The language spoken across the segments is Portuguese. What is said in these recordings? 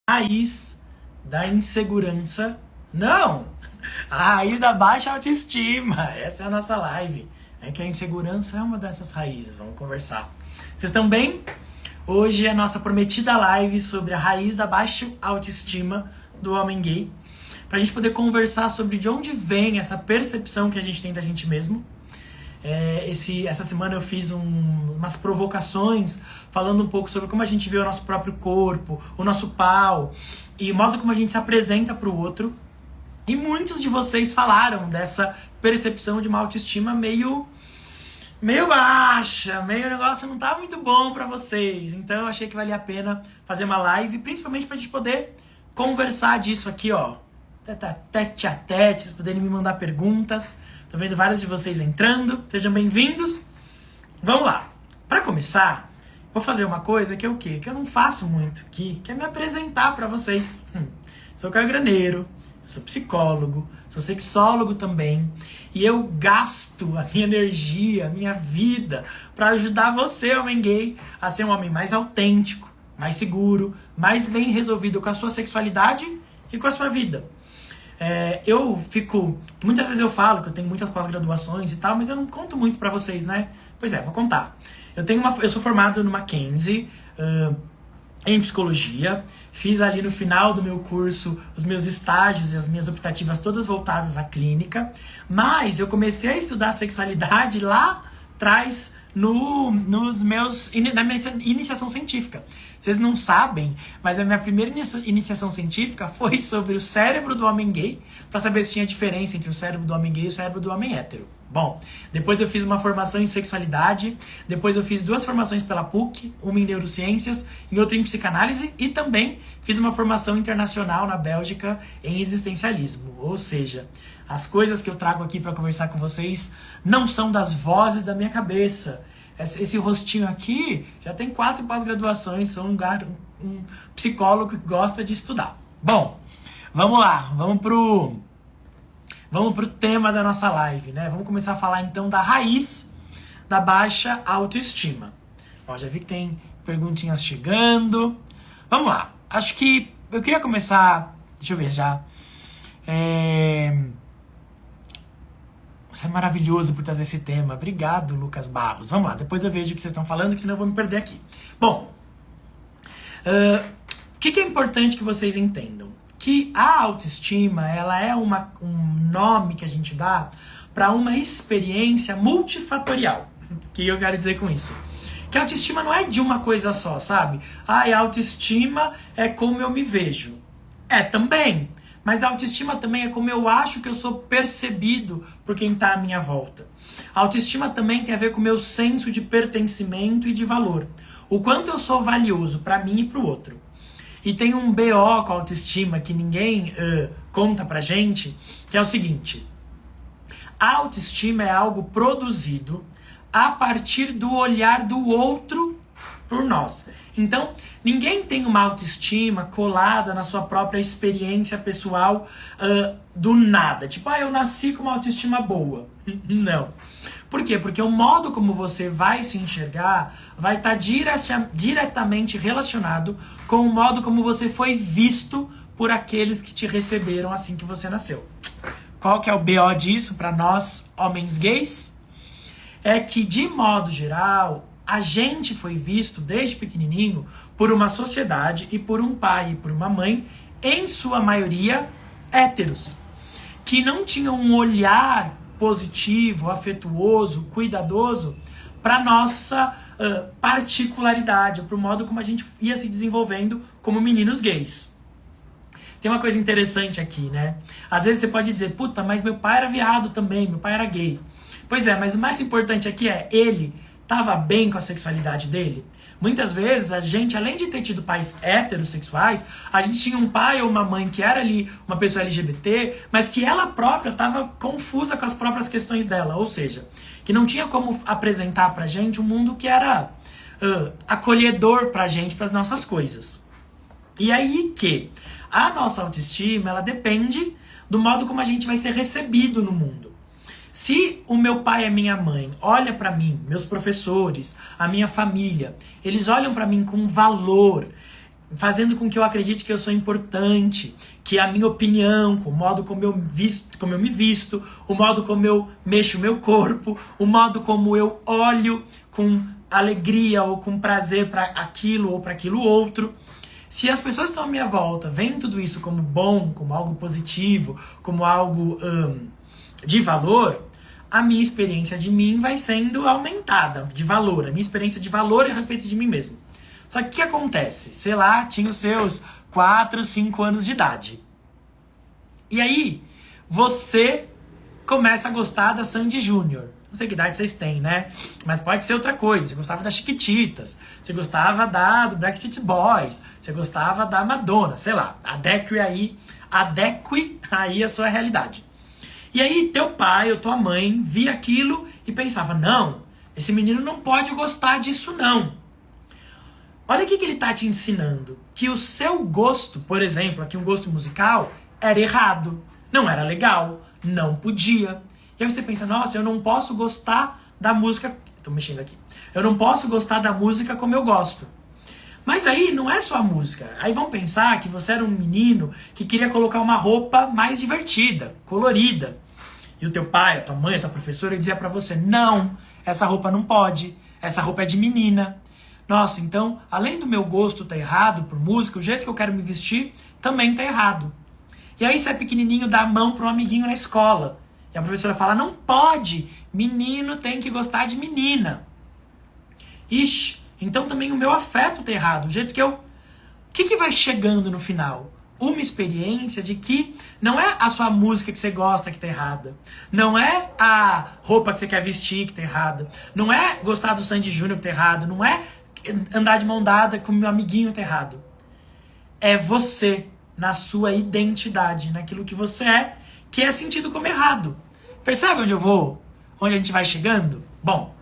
Raiz da insegurança. Não! A raiz da baixa autoestima. Essa é a nossa live. É que a insegurança é uma dessas raízes. Vamos conversar. Vocês estão bem? Hoje é a nossa prometida live sobre a raiz da baixa autoestima do homem gay. Pra gente poder conversar sobre de onde vem essa percepção que a gente tem da gente mesmo. Essa semana eu fiz umas provocações falando um pouco sobre como a gente vê o nosso próprio corpo, o nosso pau e o modo como a gente se apresenta para o outro. E muitos de vocês falaram dessa percepção de uma autoestima meio baixa, meio negócio não tá muito bom para vocês. Então eu achei que valia a pena fazer uma live, principalmente pra gente poder conversar disso aqui, ó. Tete a tete, vocês poderem me mandar perguntas. Tô vendo vários de vocês entrando. Sejam bem-vindos. Vamos lá. Para começar, vou fazer uma coisa que é o quê? Que eu não faço muito aqui, que é me apresentar para vocês. Sou Caio Graneiro, eu sou psicólogo, sou sexólogo também, e eu gasto a minha energia, a minha vida para ajudar você, homem gay, a ser um homem mais autêntico, mais seguro, mais bem resolvido com a sua sexualidade e com a sua vida. Muitas vezes eu falo que eu tenho muitas pós-graduações e tal, mas eu não conto muito pra vocês, né? Pois é, vou contar. Eu sou formado no Mackenzie, em psicologia, fiz ali no final do meu curso os meus estágios e as minhas optativas todas voltadas à clínica, mas eu comecei a estudar sexualidade lá atrás na minha iniciação científica. Vocês não sabem, mas a minha primeira iniciação científica foi sobre o cérebro do homem gay, para saber se tinha diferença entre o cérebro do homem gay e o cérebro do homem hétero. Bom, depois eu fiz uma formação em sexualidade, depois eu fiz 2 formações pela PUC, uma em neurociências e outra em psicanálise, e também fiz uma formação internacional na Bélgica em existencialismo. Ou seja, as coisas que eu trago aqui para conversar com vocês não são das vozes da minha cabeça. Esse rostinho aqui já tem 4 pós-graduações, sou um psicólogo que gosta de estudar. Bom, vamos lá, vamos pro tema da nossa live, né? Vamos começar a falar então da raiz da baixa autoestima. Ó, já vi que tem perguntinhas chegando. Vamos lá, acho que eu queria começar, deixa eu ver já. Você é maravilhoso por trazer esse tema. Obrigado, Lucas Barros. Vamos lá, depois eu vejo o que vocês estão falando, que senão eu vou me perder aqui. Bom, o que é importante que vocês entendam? Que a autoestima, ela é um nome que a gente dá para uma experiência multifatorial. O que eu quero dizer com isso? Que a autoestima não é de uma coisa só, sabe? A autoestima é como eu me vejo. É também. Mas a autoestima também é como eu acho que eu sou percebido por quem está à minha volta. A autoestima também tem a ver com o meu senso de pertencimento e de valor. O quanto eu sou valioso para mim e para o outro. E tem um BO com a autoestima que ninguém conta pra gente, que é o seguinte. A autoestima é algo produzido a partir do olhar do outro por nós. Então, ninguém tem uma autoestima colada na sua própria experiência pessoal do nada. Tipo, eu nasci com uma autoestima boa. Não. Por quê? Porque o modo como você vai se enxergar vai estar diretamente relacionado com o modo como você foi visto por aqueles que te receberam assim que você nasceu. Qual que é o BO disso para nós, homens gays? É que, de modo geral, a gente foi visto desde pequenininho por uma sociedade e por um pai e por uma mãe, em sua maioria héteros, que não tinham um olhar positivo, afetuoso, cuidadoso para nossa particularidade, para o modo como a gente ia se desenvolvendo como meninos gays. Tem uma coisa interessante aqui, né? Às vezes você pode dizer, puta, mas meu pai era viado também, meu pai era gay. Pois é, mas o mais importante aqui é, ele estava bem com a sexualidade dele? Muitas vezes a gente, além de ter tido pais heterossexuais, a gente tinha um pai ou uma mãe que era ali uma pessoa LGBT, mas que ela própria estava confusa com as próprias questões dela. Ou seja, que não tinha como apresentar pra gente um mundo que era acolhedor pra gente, pras nossas coisas. E aí que a nossa autoestima, ela depende do modo como a gente vai ser recebido no mundo. Se o meu pai e a minha mãe olham para mim, meus professores, a minha família, eles olham para mim com valor, fazendo com que eu acredite que eu sou importante, que a minha opinião, o modo como eu me visto, o modo como eu mexo o meu corpo, o modo como eu olho com alegria ou com prazer para aquilo ou para aquilo outro. Se as pessoas que estão à minha volta veem tudo isso como bom, como algo positivo, como algo de valor, a minha experiência de mim vai sendo aumentada de valor, a minha experiência de valor a respeito de mim mesmo. Só que o que acontece? Sei lá, tinha os seus 4, 5 anos de idade. E aí, você começa a gostar da Sandy Júnior. Não sei que idade vocês têm, né? Mas pode ser outra coisa. Você gostava das Chiquititas, você gostava do Backstreet Boys, você gostava da Madonna, sei lá. Adeque aí a sua realidade. E aí, teu pai ou tua mãe via aquilo e pensava, não, esse menino não pode gostar disso, não. Olha o que ele tá te ensinando. Que o seu gosto, por exemplo, aqui um gosto musical, era errado. Não era legal. Não podia. E aí você pensa, nossa, eu não posso gostar da música... Tô mexendo aqui. Eu não posso gostar da música como eu gosto. Mas aí não é só a música. Aí vão pensar que você era um menino que queria colocar uma roupa mais divertida, colorida. E o teu pai, a tua mãe, a tua professora dizia pra você, não, essa roupa não pode. Essa roupa é de menina. Nossa, então, além do meu gosto tá errado por música, o jeito que eu quero me vestir também tá errado. E aí você é pequenininho, dá a mão para um amiguinho na escola. E a professora fala, não pode, menino tem que gostar de menina. Ixi, então também o meu afeto tá errado. O jeito que eu... O que vai chegando no final? Uma experiência de que não é a sua música que você gosta que tá errada. Não é a roupa que você quer vestir que tá errada. Não é gostar do Sandy Júnior que tá errado. Não é andar de mão dada com meu amiguinho tá errado. É você, na sua identidade, naquilo que você é, que é sentido como errado. Percebe onde eu vou? Onde a gente vai chegando? Bom,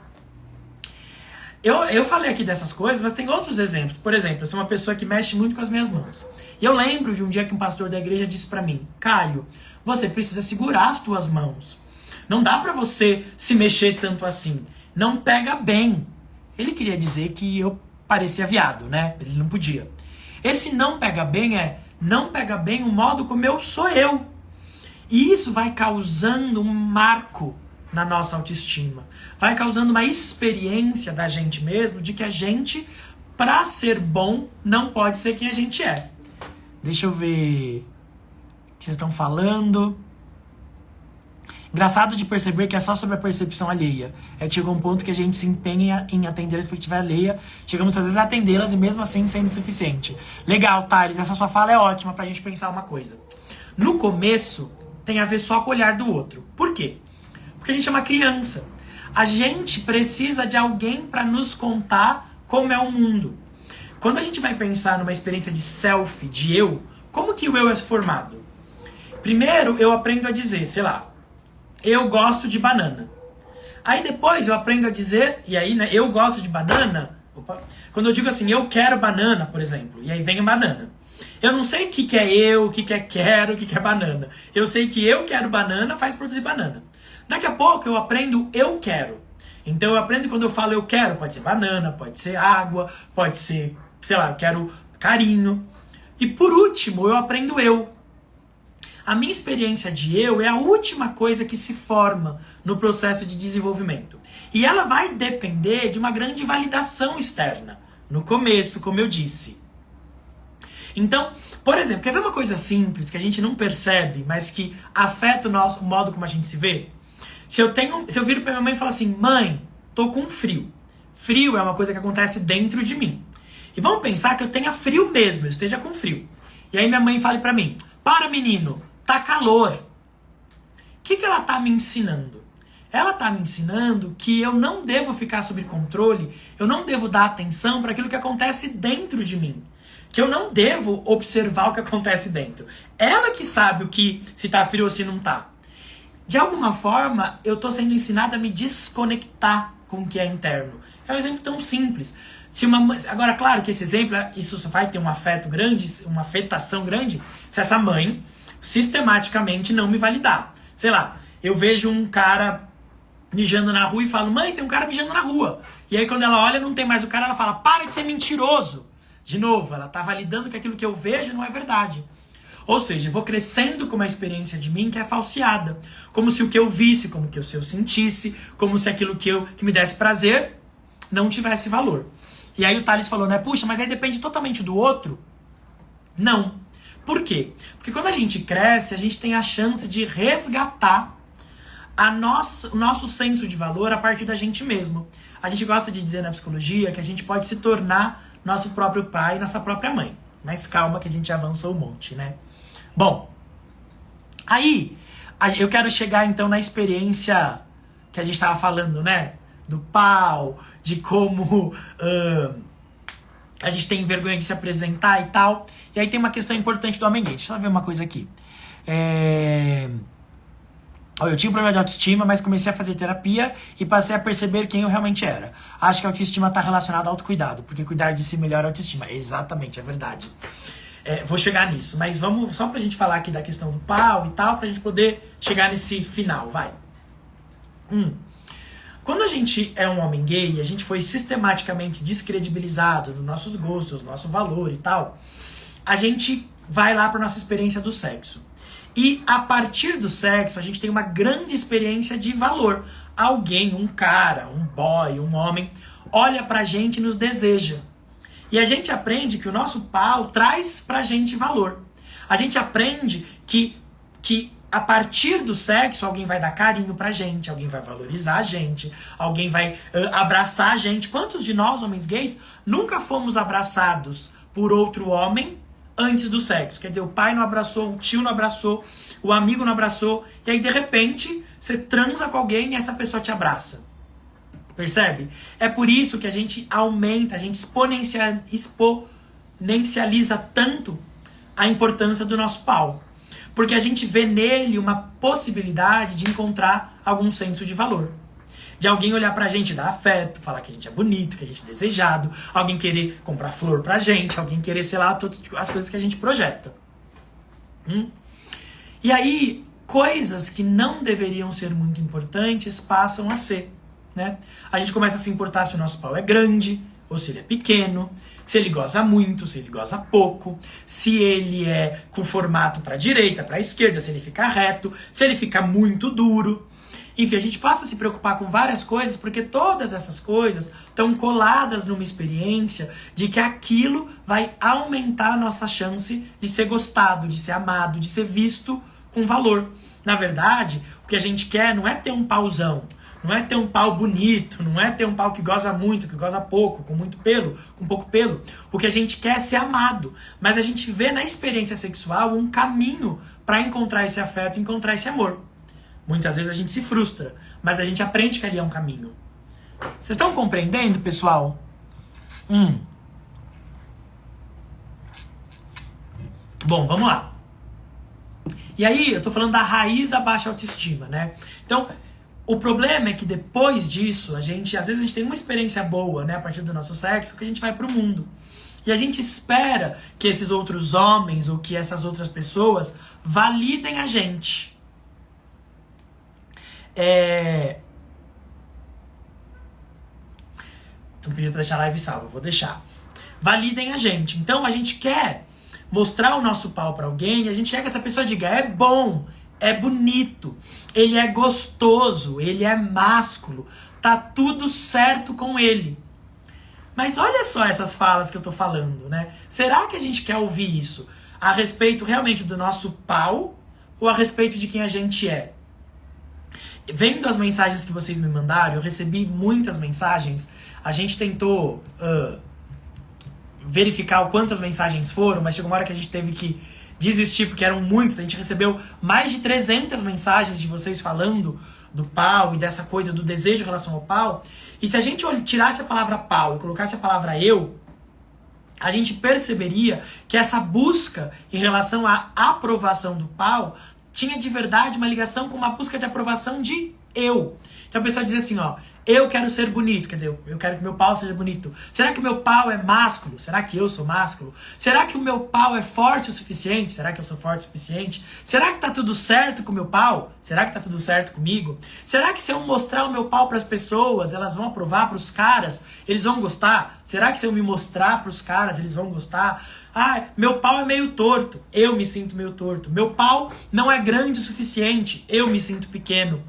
eu falei aqui dessas coisas, mas tem outros exemplos. Por exemplo, eu sou uma pessoa que mexe muito com as minhas mãos. E eu lembro de um dia que um pastor da igreja disse pra mim, Caio, você precisa segurar as tuas mãos. Não dá pra você se mexer tanto assim. Não pega bem. Ele queria dizer que eu parecia viado, né? Ele não podia. Esse não pega bem não pega bem o modo como eu sou eu. E isso vai causando um marco na nossa autoestima. Vai causando uma experiência da gente mesmo de que a gente, pra ser bom, não pode ser quem a gente é. Deixa eu ver o que vocês estão falando. Engraçado de perceber que é só sobre a percepção alheia. É que chega um ponto que a gente se empenha em atender a expectativa alheia. Chegamos às vezes a atendê-las e mesmo assim sendo suficiente. Legal, Thales, essa sua fala é ótima pra gente pensar uma coisa. No começo, tem a ver só com o olhar do outro. Por quê? Porque a gente é uma criança. A gente precisa de alguém pra nos contar como é o mundo. Quando a gente vai pensar numa experiência de self, de eu, como que o eu é formado? Primeiro, eu aprendo a dizer, sei lá, eu gosto de banana. Aí depois eu aprendo a dizer, e aí, né, eu gosto de banana. Opa, quando eu digo assim, eu quero banana, por exemplo, e aí vem a banana. Eu não sei o que é eu, o que é quero, o que é banana. Eu sei que eu quero banana faz produzir banana. Daqui a pouco eu aprendo eu quero. Então eu aprendo quando eu falo eu quero, pode ser banana, pode ser água, pode ser, sei lá, eu quero carinho. E por último, eu aprendo eu. A minha experiência de eu é a última coisa que se forma no processo de desenvolvimento. E ela vai depender de uma grande validação externa. No começo, como eu disse. Então, por exemplo, quer ver uma coisa simples que a gente não percebe, mas que afeta o modo como a gente se vê? Se eu viro pra minha mãe e falo assim, mãe, tô com frio. Frio é uma coisa que acontece dentro de mim. E vamos pensar que eu tenha frio mesmo, eu esteja com frio. E aí minha mãe fale pra mim, para menino, tá calor. O que ela tá me ensinando? Ela tá me ensinando que eu não devo ficar sob controle, eu não devo dar atenção para aquilo que acontece dentro de mim. Que eu não devo observar o que acontece dentro. Ela que sabe o que, se tá frio ou se não tá. De alguma forma, eu tô sendo ensinada a me desconectar com o que é interno. É um exemplo tão simples. Agora, claro que esse exemplo, isso só vai ter um afeto grande, uma afetação grande, se essa mãe sistematicamente não me validar. Sei lá, eu vejo um cara mijando na rua e falo, mãe, tem um cara mijando na rua. E aí quando ela olha, não tem mais o cara, ela fala, para de ser mentiroso. De novo, ela tá validando que aquilo que eu vejo não é verdade. Ou seja, eu vou crescendo com uma experiência de mim que é falseada. Como se o que eu visse, como que se eu sentisse, como se aquilo que me desse prazer não tivesse valor. E aí o Tales falou, né? Puxa, mas aí depende totalmente do outro? Não. Por quê? Porque quando a gente cresce, a gente tem a chance de resgatar o nosso senso de valor a partir da gente mesmo. A gente gosta de dizer na psicologia que a gente pode se tornar nosso próprio pai e nossa própria mãe. Mas calma que a gente avançou um monte, né? Bom, aí eu quero chegar então na experiência que a gente estava falando, né? Do pau, de como a gente tem vergonha de se apresentar e tal. E aí tem uma questão importante do homem gay. Deixa eu ver uma coisa aqui. Eu tinha um problema de autoestima, mas comecei a fazer terapia e passei a perceber quem eu realmente era. Acho que a autoestima está relacionada ao autocuidado, porque cuidar de si melhora a autoestima. Exatamente, é verdade. Vou chegar nisso, mas vamos só pra gente falar aqui da questão do pau e tal, pra gente poder chegar nesse final, vai. Quando a gente é um homem gay, a gente foi sistematicamente descredibilizado dos nossos gostos, do nosso valor e tal, a gente vai lá pra nossa experiência do sexo. E a partir do sexo, a gente tem uma grande experiência de valor. Alguém, um cara, um boy, um homem, olha pra gente e nos deseja. E a gente aprende que o nosso pau traz pra gente valor. A gente aprende que a partir do sexo, alguém vai dar carinho pra gente, alguém vai valorizar a gente, alguém vai abraçar a gente. Quantos de nós, homens gays, nunca fomos abraçados por outro homem antes do sexo? Quer dizer, o pai não abraçou, o tio não abraçou, o amigo não abraçou, e aí de repente você transa com alguém e essa pessoa te abraça. Percebe? É por isso que a gente aumenta, a gente exponencializa tanto a importância do nosso pau. Porque a gente vê nele uma possibilidade de encontrar algum senso de valor. De alguém olhar pra gente, dar afeto, falar que a gente é bonito, que a gente é desejado, alguém querer comprar flor pra gente, alguém querer, sei lá, todas as coisas que a gente projeta. E aí, coisas que não deveriam ser muito importantes passam a ser, né? A gente começa a se importar se o nosso pau é grande ou se ele é pequeno, se ele goza muito, se ele goza pouco, se ele é com formato pra direita, pra esquerda, se ele fica reto, se ele fica muito duro. Enfim, a gente passa a se preocupar com várias coisas porque todas essas coisas estão coladas numa experiência de que aquilo vai aumentar a nossa chance de ser gostado, de ser amado, de ser visto com valor. Na verdade, o que a gente quer não é ter um pauzão, não é ter um pau bonito, não é ter um pau que goza muito, que goza pouco, com muito pelo, com pouco pelo. O que a gente quer é ser amado. Mas a gente vê na experiência sexual um caminho para encontrar esse afeto, encontrar esse amor. Muitas vezes a gente se frustra, mas a gente aprende que ali é um caminho. Vocês estão compreendendo, pessoal? Bom, vamos lá. E aí, eu tô falando da raiz da baixa autoestima, né? Então, o problema é que depois disso, às vezes a gente tem uma experiência boa, né, a partir do nosso sexo, que a gente vai pro mundo. E a gente espera que esses outros homens ou que essas outras pessoas validem a gente. Estão pedindo pra deixar a live salva, vou deixar. Validem a gente. Então a gente quer mostrar o nosso pau pra alguém e a gente quer que essa pessoa diga, é bom, é bonito, ele é gostoso, ele é másculo, tá tudo certo com ele. Mas olha só essas falas que eu tô falando, né? Será que a gente quer ouvir isso a respeito realmente do nosso pau ou a respeito de quem a gente é? Vendo as mensagens que vocês me mandaram, eu recebi muitas mensagens. A gente tentou verificar o quantas mensagens foram, mas chegou uma hora que a gente teve que desistir, porque eram muitas. A gente recebeu mais de 300 mensagens de vocês falando do pau e dessa coisa do desejo em relação ao pau. E se a gente tirasse a palavra pau e colocasse a palavra eu, a gente perceberia que essa busca em relação à aprovação do pau tinha de verdade uma ligação com uma busca de aprovação de eu. Então a pessoa diz assim, ó, eu quero ser bonito, quer dizer, eu quero que meu pau seja bonito. Será que o meu pau é másculo? Será que eu sou másculo? Será que o meu pau é forte o suficiente? Será que eu sou forte o suficiente? Será que tá tudo certo com o meu pau? Será que tá tudo certo comigo? Será que se eu mostrar o meu pau pras pessoas, elas vão aprovar pros caras? Eles vão gostar? Será que se eu me mostrar pros caras, eles vão gostar? Ah, meu pau é meio torto. Eu me sinto meio torto. Meu pau não é grande o suficiente. Eu me sinto pequeno.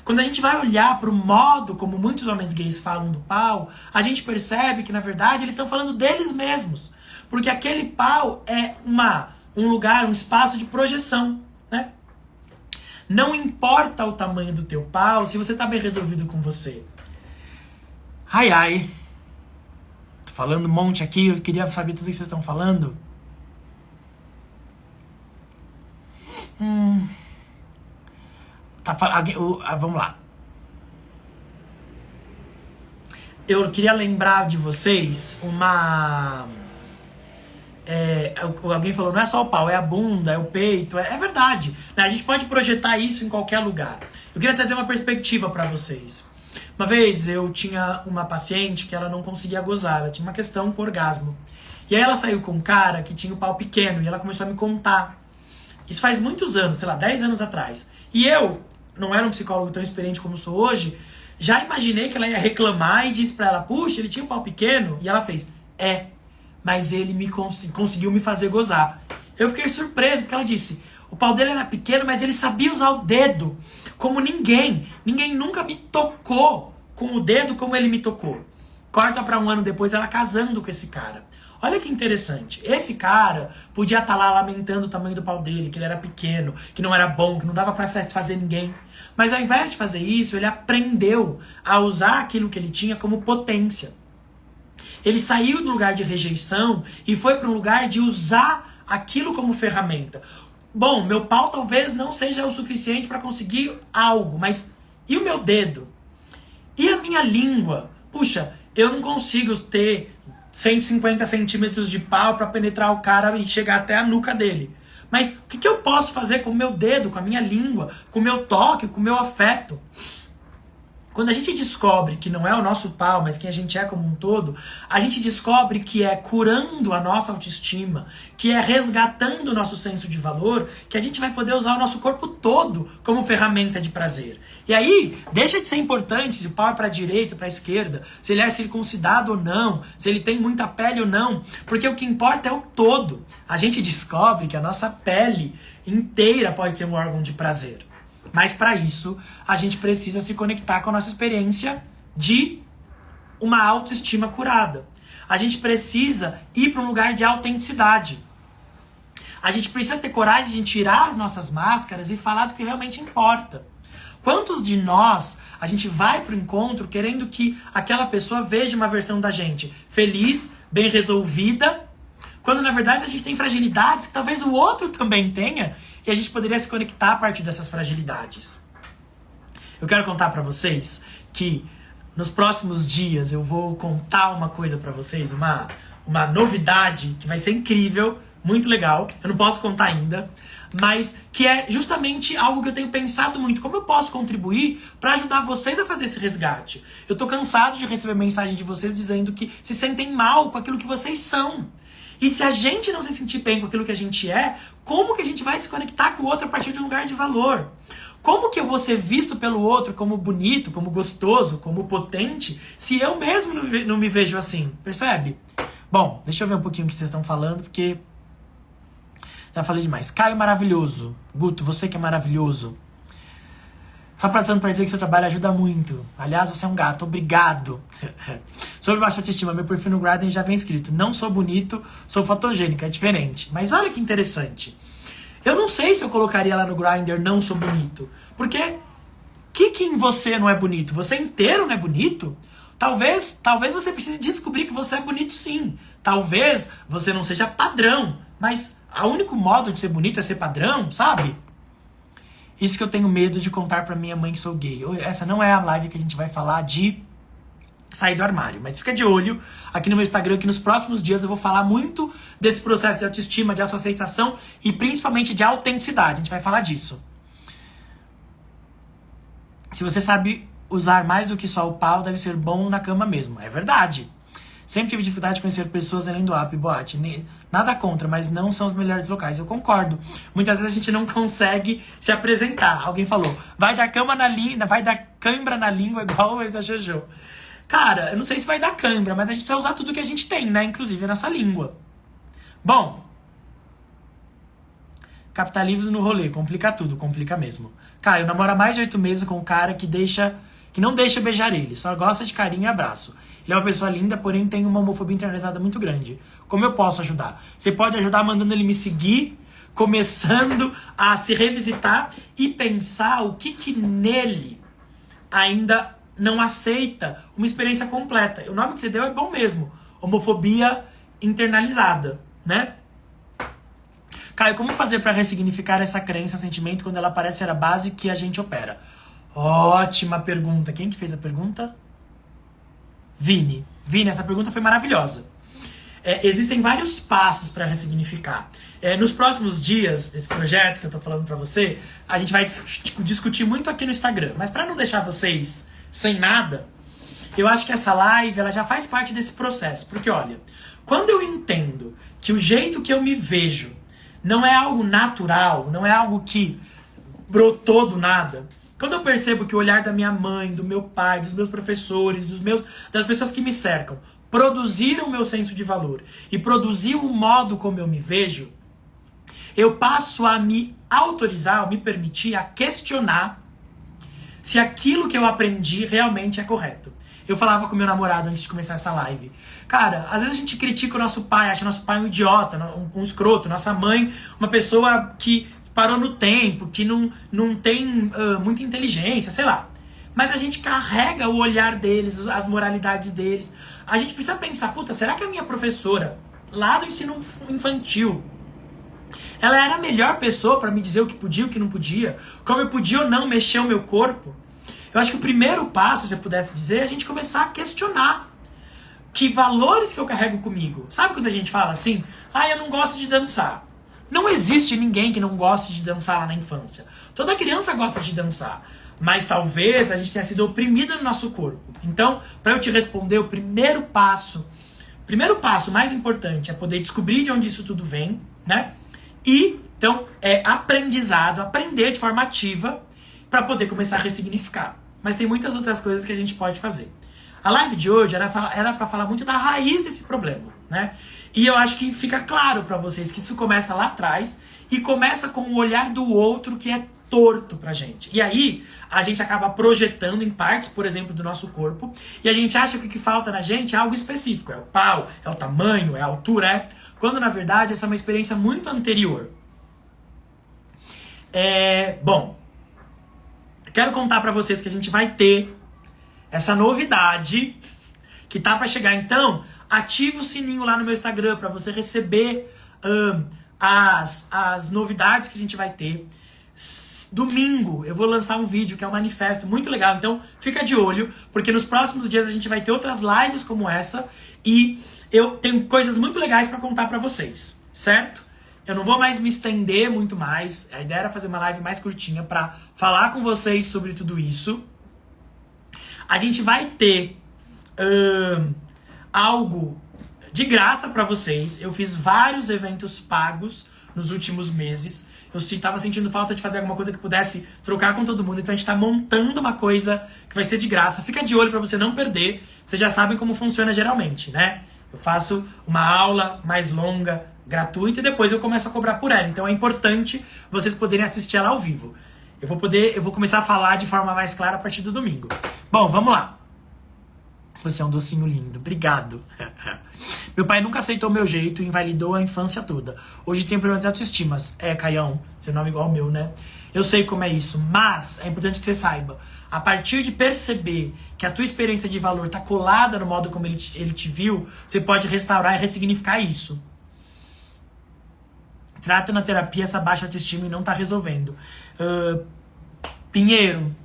Quando a gente vai olhar para o modo como muitos homens gays falam do pau, a gente percebe que, na verdade, eles estão falando deles mesmos. Porque aquele pau é um lugar, um espaço de projeção, né? Não importa o tamanho do teu pau se você está bem resolvido com você. Ai, ai. Tô falando um monte aqui, eu queria saber tudo o que vocês estão falando. Vamos lá. Eu queria lembrar de vocês alguém falou, não é só o pau, é a bunda, é o peito. É verdade, né? A gente pode projetar isso em qualquer lugar. Eu queria trazer uma perspectiva para vocês. Uma vez eu tinha uma paciente que ela não conseguia gozar, ela tinha uma questão com orgasmo. E aí ela saiu com um cara que tinha o pau pequeno e ela começou a me contar. Isso faz muitos anos, sei lá, 10 anos atrás. E eu não era um psicólogo tão experiente como sou hoje, já imaginei que ela ia reclamar e disse pra ela, puxa, ele tinha um pau pequeno? E ela fez, mas ele conseguiu me fazer gozar. Eu fiquei surpreso, porque ela disse, o pau dele era pequeno, mas ele sabia usar o dedo, como ninguém. Ninguém nunca me tocou com o dedo como ele me tocou. Corta pra um ano depois, ela casando com esse cara. Olha que interessante. Esse cara podia estar lá lamentando o tamanho do pau dele, que ele era pequeno, que não era bom, que não dava pra satisfazer ninguém. Mas ao invés de fazer isso, ele aprendeu a usar aquilo que ele tinha como potência. Ele saiu do lugar de rejeição e foi para um lugar de usar aquilo como ferramenta. Bom, meu pau talvez não seja o suficiente para conseguir algo, mas e o meu dedo? E a minha língua? Puxa, eu não consigo ter 150 centímetros de pau para penetrar o cara e chegar até a nuca dele. Mas o que eu posso fazer com o meu dedo, com a minha língua, com o meu toque, com o meu afeto? Quando a gente descobre que não é o nosso pau, mas quem a gente é como um todo, a gente descobre que é curando a nossa autoestima, que é resgatando o nosso senso de valor, que a gente vai poder usar o nosso corpo todo como ferramenta de prazer. E aí, deixa de ser importante se o pau é para a direita, para a esquerda, se ele é circuncidado ou não, se ele tem muita pele ou não, porque o que importa é o todo. A gente descobre que a nossa pele inteira pode ser um órgão de prazer. Mas para isso, a gente precisa se conectar com a nossa experiência de uma autoestima curada. A gente precisa ir para um lugar de autenticidade. A gente precisa ter coragem de tirar as nossas máscaras e falar do que realmente importa. Quantos de nós, a gente vai para o encontro querendo que aquela pessoa veja uma versão da gente feliz, bem resolvida, quando na verdade a gente tem fragilidades que talvez o outro também tenha e a gente poderia se conectar a partir dessas fragilidades. Eu quero contar pra vocês que nos próximos dias eu vou contar uma coisa pra vocês, uma novidade que vai ser incrível, muito legal, eu não posso contar ainda, mas que é justamente algo que eu tenho pensado muito, como eu posso contribuir pra ajudar vocês a fazer esse resgate. Eu tô cansado de receber mensagem de vocês dizendo que se sentem mal com aquilo que vocês são. E se a gente não se sentir bem com aquilo que a gente é, como que a gente vai se conectar com o outro a partir de um lugar de valor? Como que eu vou ser visto pelo outro como bonito, como gostoso, como potente, se eu mesmo não me vejo assim? Percebe? Bom, deixa eu ver um pouquinho o que vocês estão falando, porque já falei demais. Caio maravilhoso. Guto, você que é maravilhoso. Só passando pra dizer que seu trabalho ajuda muito. Aliás, você é um gato. Obrigado. Sobre baixa autoestima, meu perfil no Grindr já vem escrito: não sou bonito, sou fotogênico. É diferente. Mas olha que interessante. Eu não sei se eu colocaria lá no Grindr não sou bonito. Porque que em você não é bonito? Você inteiro não é bonito? Talvez você precise descobrir que você é bonito sim. Talvez você não seja padrão. Mas o único modo de ser bonito é ser padrão, sabe? Isso que eu tenho medo de contar pra minha mãe que sou gay. Essa não é a live que a gente vai falar de sair do armário. Mas fica de olho aqui no meu Instagram, que nos próximos dias eu vou falar muito desse processo de autoestima, de autoaceitação e principalmente de autenticidade. A gente vai falar disso. Se você sabe usar mais do que só o pau, deve ser bom na cama mesmo. É verdade. Sempre tive dificuldade de conhecer pessoas além do app e boate. Nada contra, mas não são os melhores locais. Eu concordo. Muitas vezes a gente não consegue se apresentar. Alguém falou, vai dar cãibra na língua igual a Jojo. Cara, eu não sei se vai dar cãibra, mas a gente precisa usar tudo que a gente tem, né? Inclusive a nossa língua. Bom, captar livros no rolê, complica tudo, complica mesmo. Caio, namora há mais de 8 meses com um cara que não deixa beijar ele, só gosta de carinho e abraço. Ele é uma pessoa linda, porém tem uma homofobia internalizada muito grande. Como eu posso ajudar? Você pode ajudar mandando ele me seguir, começando a se revisitar e pensar o que nele ainda não aceita uma experiência completa. O nome que você deu é bom mesmo. Homofobia internalizada, né? Caio, como fazer para ressignificar essa crença, sentimento, quando ela parece ser a base que a gente opera? Ótima pergunta. Quem que fez a pergunta? Vini, essa pergunta foi maravilhosa. Existem vários passos para ressignificar. Nos próximos dias desse projeto que eu tô falando para você, a gente vai discutir muito aqui no Instagram. Mas para não deixar vocês sem nada, eu acho que essa live ela já faz parte desse processo. Porque, olha, quando eu entendo que o jeito que eu me vejo não é algo natural, não é algo que brotou do nada. Quando eu percebo que o olhar da minha mãe, do meu pai, dos meus professores, das pessoas que me cercam, produziram o meu senso de valor e produziu o modo como eu me vejo, eu passo a me autorizar, a me permitir, a questionar se aquilo que eu aprendi realmente é correto. Eu falava com meu namorado antes de começar essa live. Cara, às vezes a gente critica o nosso pai, acha nosso pai um idiota, um escroto. Nossa mãe, uma pessoa que parou no tempo, que não tem muita inteligência, sei lá. Mas a gente carrega o olhar deles, as moralidades deles. A gente precisa pensar, puta, será que a minha professora, lá do ensino infantil, ela era a melhor pessoa para me dizer o que podia e o que não podia? Como eu podia ou não mexer o meu corpo? Eu acho que o primeiro passo, se eu pudesse dizer, é a gente começar a questionar que valores que eu carrego comigo. Sabe quando a gente fala assim, eu não gosto de dançar. Não existe ninguém que não goste de dançar lá na infância. Toda criança gosta de dançar. Mas talvez a gente tenha sido oprimida no nosso corpo. Então, para eu te responder, o primeiro passo mais importante é poder descobrir de onde isso tudo vem, né? E, então, aprendizado, aprender de forma ativa para poder começar a ressignificar. Mas tem muitas outras coisas que a gente pode fazer. A live de hoje era para falar muito da raiz desse problema, né? E eu acho que fica claro para vocês que isso começa lá atrás e começa com o olhar do outro que é torto pra gente. E aí, a gente acaba projetando em partes, por exemplo, do nosso corpo, e a gente acha que o que falta na gente é algo específico. É o pau, é o tamanho, é a altura, quando na verdade essa é uma experiência muito anterior. Bom, quero contar pra vocês que a gente vai ter essa novidade que tá pra chegar. Então, ativa o sininho lá no meu Instagram pra você receber as novidades que a gente vai ter. Domingo eu vou lançar um vídeo que é um manifesto muito legal, então fica de olho, porque nos próximos dias a gente vai ter outras lives como essa e eu tenho coisas muito legais pra contar pra vocês, certo? Eu não vou mais me estender muito mais, a ideia era fazer uma live mais curtinha pra falar com vocês sobre tudo isso. A gente vai ter algo de graça pra vocês. Eu fiz vários eventos pagos nos últimos meses. Eu tava sentindo falta de fazer alguma coisa que pudesse trocar com todo mundo. Então a gente tá montando uma coisa que vai ser de graça. Fica de olho pra você não perder. Vocês já sabem como funciona geralmente, né? Eu faço uma aula mais longa, gratuita, e depois eu começo a cobrar por ela. Então é importante vocês poderem assistir ela ao vivo. Eu vou começar a falar de forma mais clara a partir do domingo. Bom, vamos lá. Você é um docinho lindo. Obrigado. Meu pai nunca aceitou meu jeito e invalidou a infância toda. Hoje tenho problemas de autoestima. Caião, seu nome é igual ao meu, né? Eu sei como é isso, mas é importante que você saiba. A partir de perceber que a tua experiência de valor tá colada no modo como ele te viu, você pode restaurar e ressignificar isso. Trata na terapia essa baixa autoestima e não tá resolvendo. Pinheiro,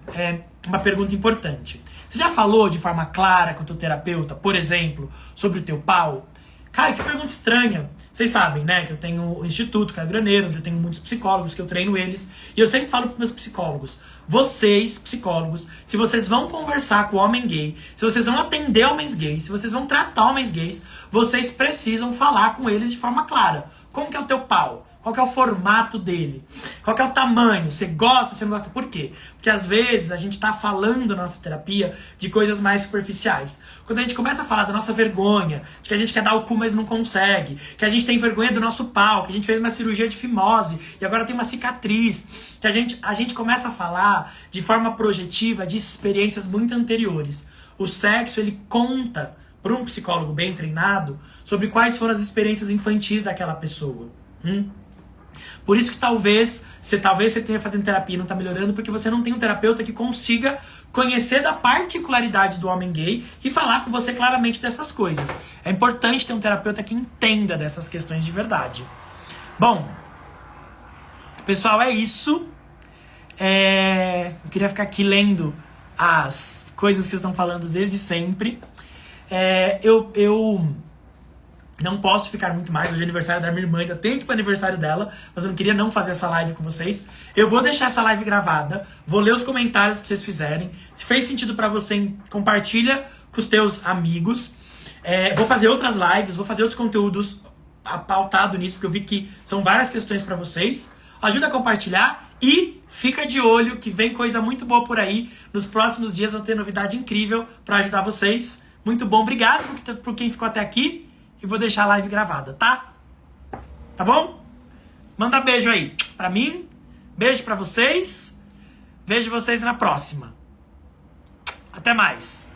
uma pergunta importante. Você já falou de forma clara com o teu terapeuta, por exemplo, sobre o teu pau? Cara, que pergunta estranha. Vocês sabem, né, que eu tenho o Instituto Caio Graneiro, onde eu tenho muitos psicólogos, que eu treino eles. E eu sempre falo para meus psicólogos, vocês, psicólogos, se vocês vão conversar com o homem gay, se vocês vão atender homens gays, se vocês vão tratar homens gays, vocês precisam falar com eles de forma clara. Como que é o teu pau? Qual que é o formato dele? Qual que é o tamanho? Você gosta, você não gosta? Por quê? Porque às vezes a gente tá falando na nossa terapia de coisas mais superficiais. Quando a gente começa a falar da nossa vergonha, de que a gente quer dar o cu, mas não consegue, que a gente tem vergonha do nosso pau, que a gente fez uma cirurgia de fimose e agora tem uma cicatriz, que a gente começa a falar de forma projetiva de experiências muito anteriores. O sexo, ele conta para um psicólogo bem treinado sobre quais foram as experiências infantis daquela pessoa. Por isso que talvez você tenha fazendo terapia e não tá melhorando, porque você não tem um terapeuta que consiga conhecer da particularidade do homem gay e falar com você claramente dessas coisas. É importante ter um terapeuta que entenda dessas questões de verdade. Bom, pessoal, é isso. Eu queria ficar aqui lendo as coisas que vocês estão falando desde sempre. Eu não posso ficar muito mais. Hoje é aniversário da minha irmã, ainda tenho que ir pro aniversário dela, mas eu não queria não fazer essa live com vocês. Eu vou deixar essa live gravada, vou ler os comentários que vocês fizerem. Se fez sentido pra você, compartilha com os teus amigos. Vou fazer outras lives, vou fazer outros conteúdos pautado nisso, porque eu vi que são várias questões pra vocês. Ajuda a compartilhar e fica de olho que vem coisa muito boa por aí. Nos próximos dias vou ter novidade incrível pra ajudar vocês. Muito bom, obrigado por quem ficou até aqui. E vou deixar a live gravada, tá? Tá bom? Manda beijo aí pra mim. Beijo pra vocês. Vejo vocês na próxima. Até mais.